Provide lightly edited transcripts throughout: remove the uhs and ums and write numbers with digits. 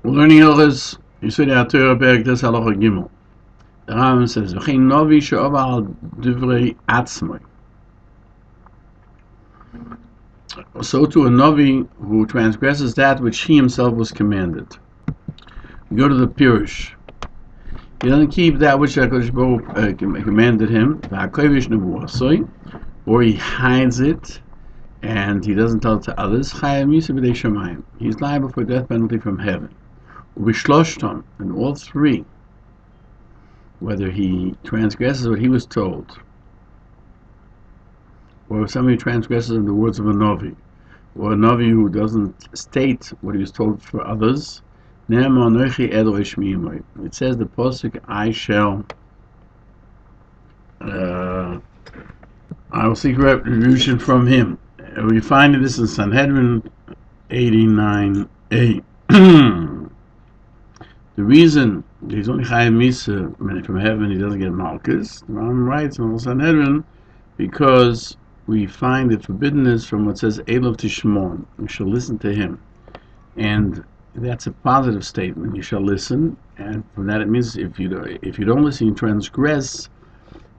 We're learning Hilchos Yesodei HaTorah Perek Tes Halacha Gimel. The Rambam says, "V'chein novi she'over al divrei atzmoi." So to a novi who transgresses that which he himself was commanded. You go to the Peirush. He doesn't keep that which HaKadosh Baruch Hu commanded him, v'hakovish nevuasoi, or he hides it and he doesn't tell it to others. Chayav misa b'dei shamayim. He's liable for death penalty from heaven. V'shloshtam, and all three, whether he transgresses what he was told, or if somebody transgresses in the words of a novi, or a novi who doesn't state what he was told for others. It says the pasuk, I will seek retribution from him. We find this in Sanhedrin 89a. The reason he's only chayav misa from heaven, he doesn't get malchus. The Rambam writes in Sanhedrin because we find the forbiddenness from what says Elov Tishmon. We shall listen to him, and that's a positive statement. You shall listen, and from that it means if you don't listen, you transgress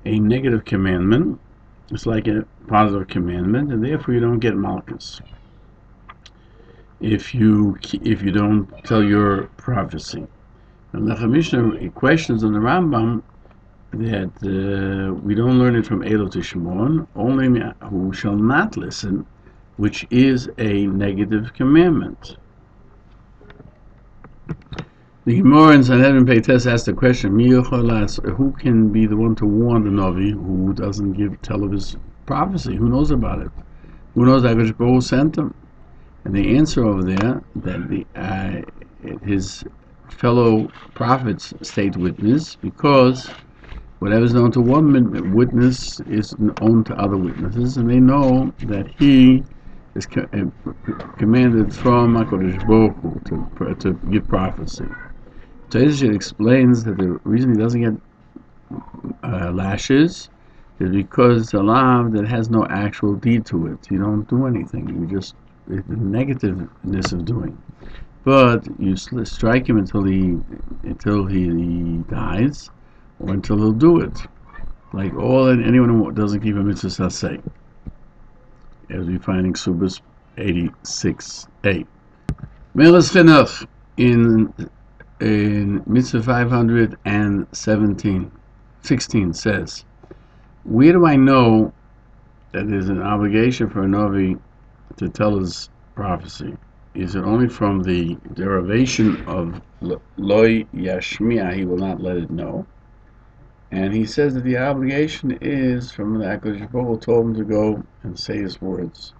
a negative commandment. It's like a positive commandment, and therefore you don't get malchus. If you don't tell your prophecy. And the Mishnah questions on the Rambam that we don't learn it from Elov Tishmon, only who shall not listen, which is a negative commandment. The Gemara in Sanhedrin Peites asked the question, who can be the one to warn the Novi who doesn't tell of his prophecy? Who knows about it? Who knows that HaKadosh Baruch Hu sent him? And the answer over there, that his fellow prophets state witness, because whatever is known to one witness is known to other witnesses, and they know that he is commanded from HaKadosh Baruch Hu to give prophecy. So it explains that the reason he doesn't get lashes is because it's a law that has no actual deed to it. You don't do anything. You just, the negativeness of doing. But you strike him until he dies, or until he'll do it. Like anyone who doesn't keep a mitzvah saseh, as we find in Subas 86a. Melas Chinuch in mitzvah 516 says, where do I know that there's an obligation for a novi to tell his prophecy? Is it only from the derivation of loy yashmiya, he will not let it know? And he says that the obligation is from the HaKadosh Baruch Hu told him to go and say his words.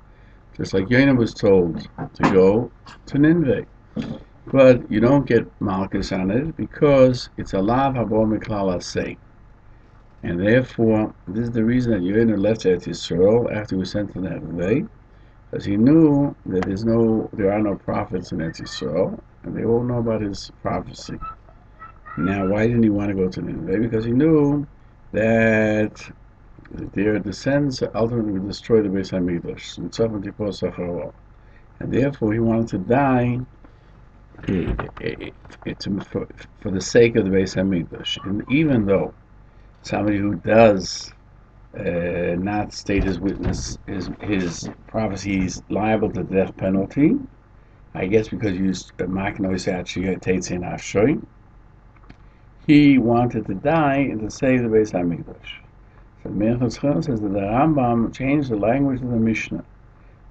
Just like Yonah was told to go to Nineveh. But you don't get malchus on it because it's a lav habo miklal aseh. And therefore, this is the reason that Yonah left Eretz Yisrael after he was sent to Nineveh, because he knew that there are no prophets in Eretz Yisrael, and they all know about his prophecy. Now, why didn't he want to go to Nineveh? Because he knew that their descendants ultimately would destroy the Beis HaMikdash, and therefore he wanted to die for the sake of the Beis HaMikdash. And even though somebody who does not state his witness, his prophecy, is liable to death penalty, I guess because you Machon Nesher, he wanted to die and to save the Beis HaMikdash. So Hilchos Yesodei says that the Rambam changed the language of the Mishnah.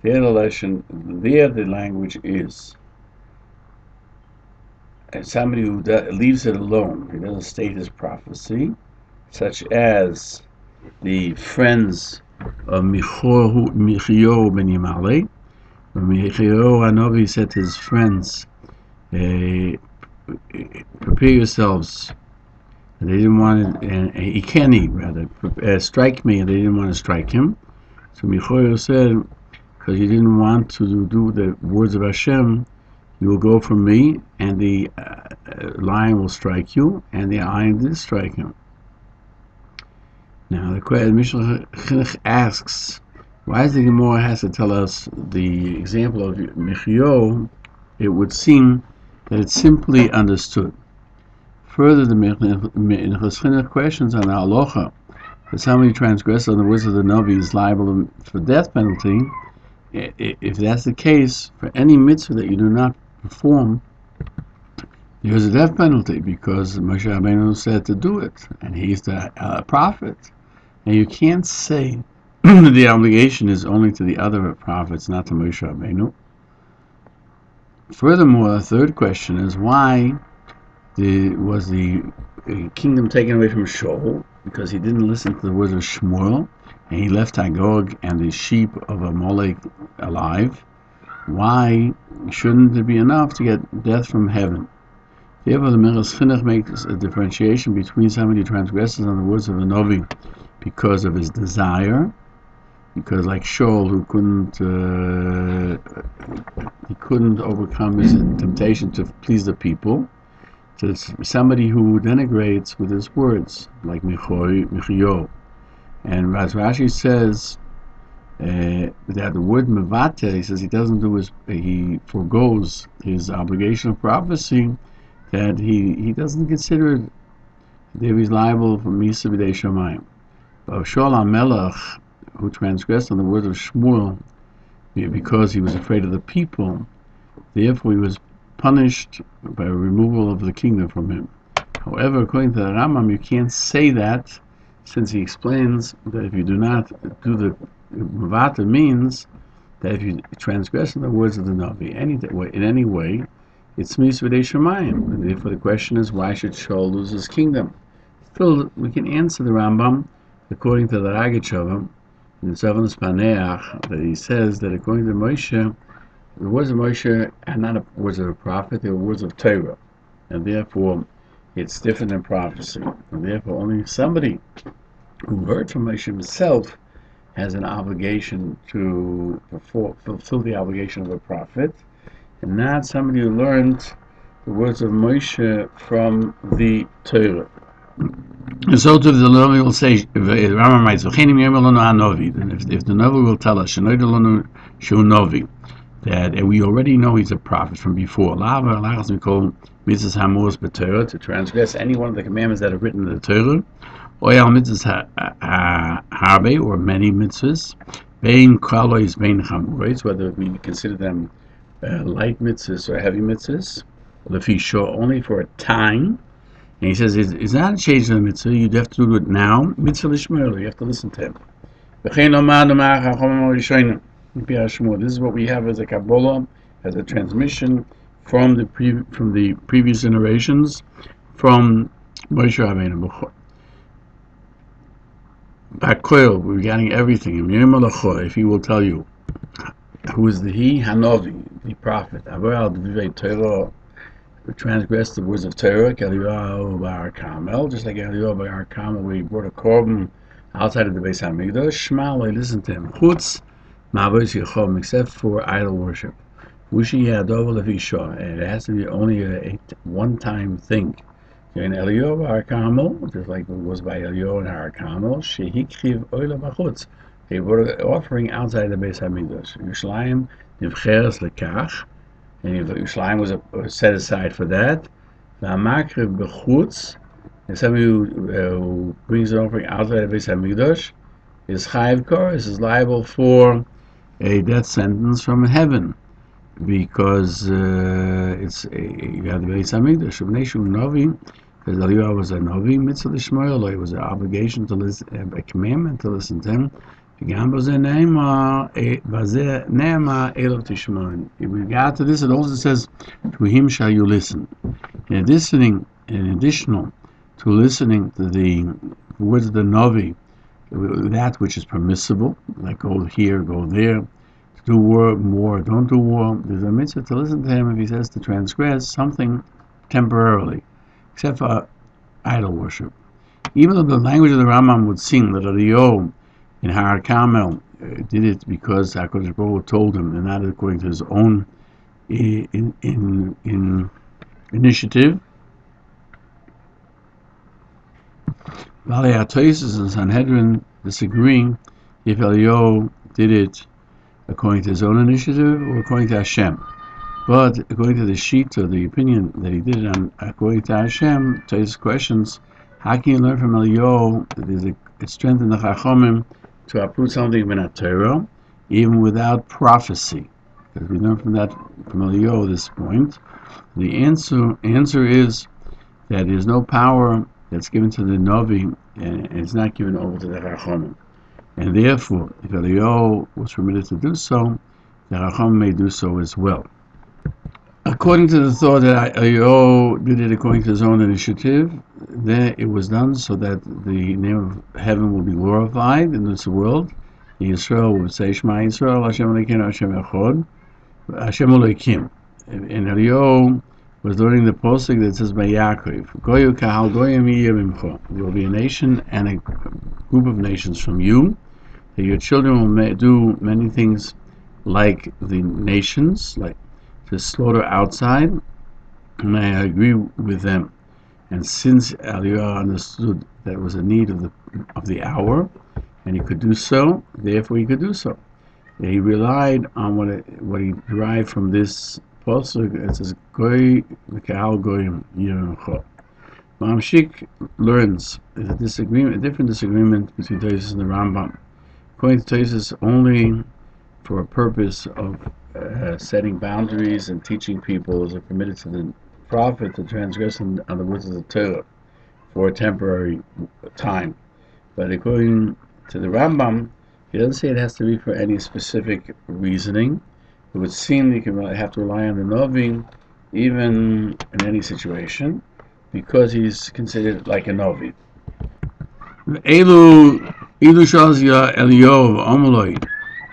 There the language is somebody who leaves it alone, he doesn't state his prophecy, such as the friends of Machon Nesher ben Yimale. When Machon Hanovi said to his friends, prepare yourselves, and they didn't want it, he can't eat, rather, strike me, and they didn't want to strike him. So Machon said, because you didn't want to do the words of Hashem, you will go from me, and the lion will strike you, and the lion did strike him. Now, the Mishnah asks, why does the Gemara has to tell us the example of Mechio? It would seem that it's simply understood. Further, the Hilchos questions on the Halacha that somebody transgresses on the words of the Navi is liable for death penalty. If that's the case, for any mitzvah that you do not perform, there's a death penalty because Moshe Rabbeinu said to do it, and he's the prophet. And you can't say the obligation is only to the other prophets, not to Moshe Rabbeinu. Furthermore, the third question is why was the kingdom taken away from Shaul? Because he didn't listen to the words of Shmuel, and he left Agag and the sheep of Amalek alive. Why shouldn't it be enough to get death from heaven? Therefore, the Hilchos Chinuch makes a differentiation between somebody who transgresses on the words of a Navi because of his desire, because like Shaul, who couldn't overcome his temptation to please the people, to somebody who denigrates with his words, like Michio. And Rashi says that the word mevate, he says he forgoes his obligation of prophecy, that he doesn't consider that he's liable for Misa B'dei Shamayim. But Shaul HaMelech, who transgressed on the words of Shmuel because he was afraid of the people, therefore he was punished by removal of the kingdom from him. However, according to the Rambam, you can't say that, since he explains that if you do not do the Mavata, means that if you transgress in the words of the Navi in any way, it's Misa B'dei Shamayim. And therefore the question is, why should Shaul lose his kingdom? Still, we can answer the Rambam according to the Ragatchovam in the Seventh Paneach, that he says that according to Moshe, the words of Moshe are not words of a prophet, they were words of Torah, and therefore it's different than prophecy. And therefore only somebody who heard from Moshe himself has an obligation to fulfill the obligation of a prophet, and not somebody who learned the words of Moshe from the Torah. And so to the Navi will say, Rambam writes, if the Navi will tell us, that we already know he's a prophet from before, we call mitzvahs hamuros b'Torah, to transgress any one of the commandments that are written in the Torah, or mitzvahs harbe, or many mitzvahs, bein kalois, bein chamuros, whether we consider them light mitzvahs or heavy mitzvahs, lefi shor, only for a time. And he says, it's not a change of the mitzvah, you have to do it now. Mitzvah l'shmuel, you have to listen to him. This is what we have as a Kabbalah, as a transmission from the previous generations, from Moshe Rabbeinu. Bakoil, regarding everything, if he will tell you, who is the Hanavi, the prophet, who transgressed the words of Torah, just like Eliyahu Bar Carmel, where he brought a korban outside of the Beis HaMikdash, Shema, listen to him. Chutz ma'avos yichom, except for idol worship. Ushi yadov lefi shah, and it has to be only a one-time thing. In Eliyahu Bar Carmel, just like it was by Eliyahu and Har Carmel, shehikriv oila b'chutz, he brought an offering outside the Beis HaMikdash. Yerushalayim nivcheres lekach, and Yerushalayim was set aside for that. V'amakriv b'chutz, and somebody who brings an offering outside the Beis HaMikdash is chayiv koros, is liable for a death sentence from heaven, because you have the Beis HaMikdash. Because Eliyahu was a Navi, mitzvah l'shmoel, it was an obligation to listen, a commandment to listen to him. In regard to this, it also says, to him shall you listen. In additional to listening to the words of the Navi, that which is permissible, like go here, go there, to do more, don't do war, there's a mitzvah to listen to him if he says to transgress something temporarily, except for idol worship. Even though the language of the Rambam would seem that Eliyahu in Har Carmel did it because HaKadosh Baruch Hu told him, and not according to his own initiative. Balei HaTosos and Sanhedrin disagreeing if Eliyahu did it according to his own initiative or according to Hashem. But according to the shita, the opinion that he did it on, according to Hashem, to his questions, how can you learn from Eliyahu that there's a strength in the Chachomim to uproot something in a Torah, even without prophecy? Because we learn from Eliyahu at this point. The answer is that there's no power that's given to the Navi, and it's not given over to the Chachomim. And therefore, if Eliyahu was permitted to do so, the Chacham may do so as well. According to the thought that Eliyahu did it according to his own initiative, then it was done so that the name of heaven will be glorified in this world. Yisrael would say, Shema Yisrael, Hashem Elokeinu, Hashem Echad, Hashem Elokim. And Eliyahu was learning the posting that says by Yaakov, Goyu kahal goyim yiyeh mimcha. There will be a nation and a group of nations from you, that your children will do many things like the nations, like to slaughter outside, and I agree with them. And since Eliyahu understood that it was a need of the hour, and he could do so, therefore he could do so. He relied on what he derived from this pasuk. It says, "Goy v'kahal goyim yiruncho." Mamshik learns a different disagreement between Tosfos and the Rambam. According to Tosfos, only for a purpose of setting boundaries and teaching people is it permitted to the prophet to transgress on the words of the Torah for a temporary time. But according to the Rambam, he doesn't say it has to be for any specific reasoning. It would seem you can have to rely on the Novi even in any situation because he's considered like a Novi.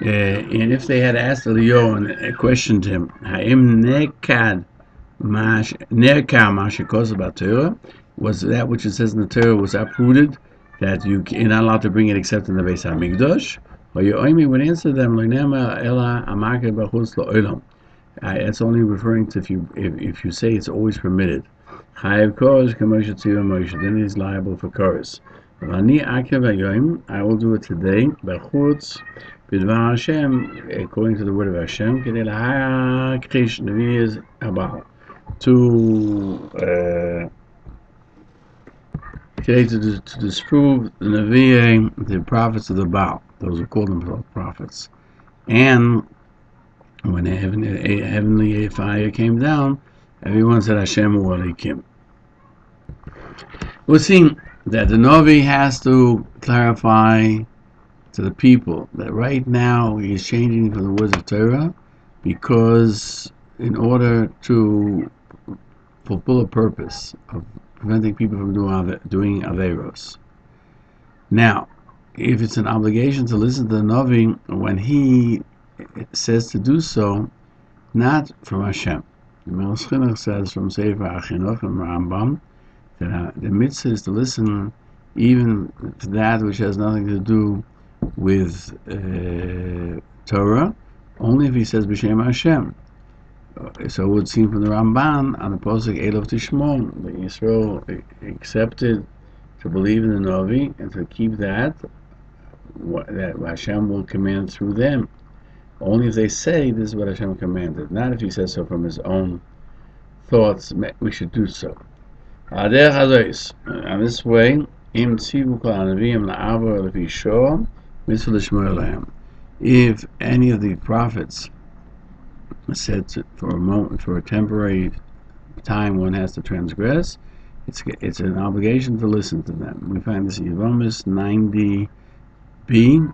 And if they had asked Eliyahu and questioned him, was that which it says in the Torah was uprooted, that you're not allowed to bring it except in the Beis HaMikdash? Or Yoimi would answer them, it's only referring to if you say it's always permitted. Then he's liable for chorus. I will do it today, according to the word of Hashem, to disprove the Nevi'im, the prophets of the Baal, those who call themselves prophets. And when the heavenly fire came down, everyone said Hashem or Elikim. We're seeing that the Navi has to clarify to the people that right now he is changing from the words of Torah because in order to fulfill a purpose of preventing people from doing Averos. Now, if it's an obligation to listen to the Navi when he says to do so, not from Hashem. The Melech Chinuch says from Sefer HaChinuch and Rambam that the mitzvah is to listen even to that which has nothing to do with Torah, only if he says B'Shem Hashem. So it would seem from the Ramban on the pasuk Elov Tishmon that Yisrael accepted to believe in the Navi and to keep that Hashem will command through them. Only if they say this is what Hashem commanded, not if he says so from his own thoughts. We should do so. On this way, if any of the prophets said for a moment, for a temporary time, one has to transgress, it's an obligation to listen to them. We find this in Yevamis 90b,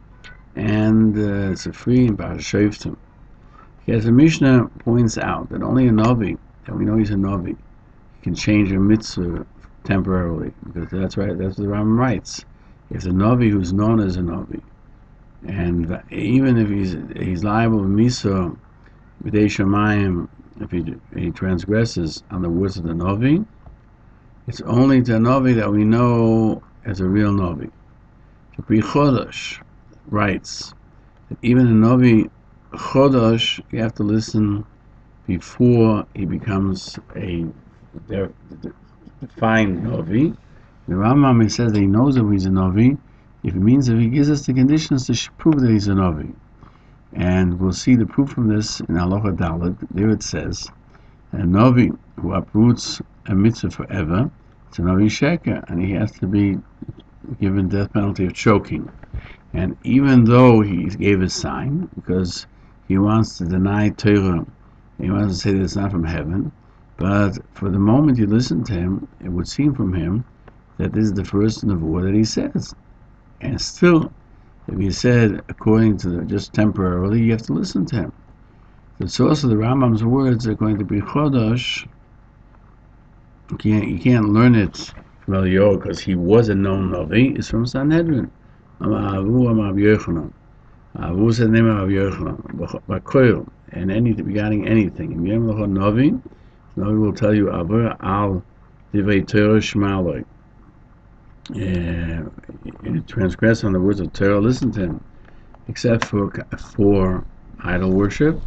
and it's a free in Parashah. As the Mishnah points out that only a Navi, that we know he's a Navi, can change a mitzvah temporarily, because that's right. That's what the Rambam writes. If the Navi who's known as a Navi, and even if he's liable to Misa B'dei Shamayim, if he transgresses on the words of the Navi, it's only to a Navi that we know as a real Navi. The Pri Chodosh writes that even a Navi Chodosh, you have to listen before he becomes a defined Navi. The Rambam says that he knows that he's a Navi if it means that he gives us the conditions to prove that he's a Navi. And we'll see the proof from this in Halacha Dalet. There it says, a Novi who uproots a mitzvah forever, it's a Novi Sheker, and he has to be given death penalty of choking. And even though he gave a sign, because he wants to deny Torah, he wants to say that it's not from heaven, but for the moment you listen to him, it would seem from him that this is the first nevuah that he says. And still, if he said according to just temporarily, you have to listen to him. The source of the Rambam's words are going to be chodosh. You can't learn it from Eliyahu because he was a known Navi. It's from Sanhedrin. Avu said the name of Yochanan. And regarding anything. Navi will tell you Avar al Divrei Torah Shmaloi. Transgress on the words of Torah, listen to him. Except for idol worship,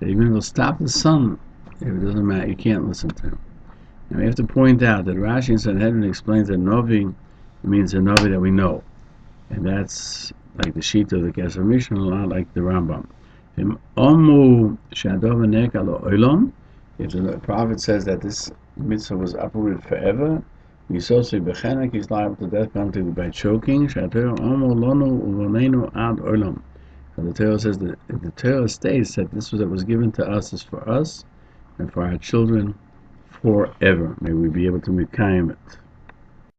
even if he'll stop the sun, if it doesn't matter, you can't listen to him. Now we have to point out that Rashi in Sanhedrin explains that Novi means a Novi that we know. And that's like the sheet of the Kesef Mishnah, not like the Rambam. If the prophet says that this mitzvah was uprooted forever, he's liable to death penalty by choking. The Torah says that the Torah states that this was given to us is for us and for our children forever. May we be able to mekayim it.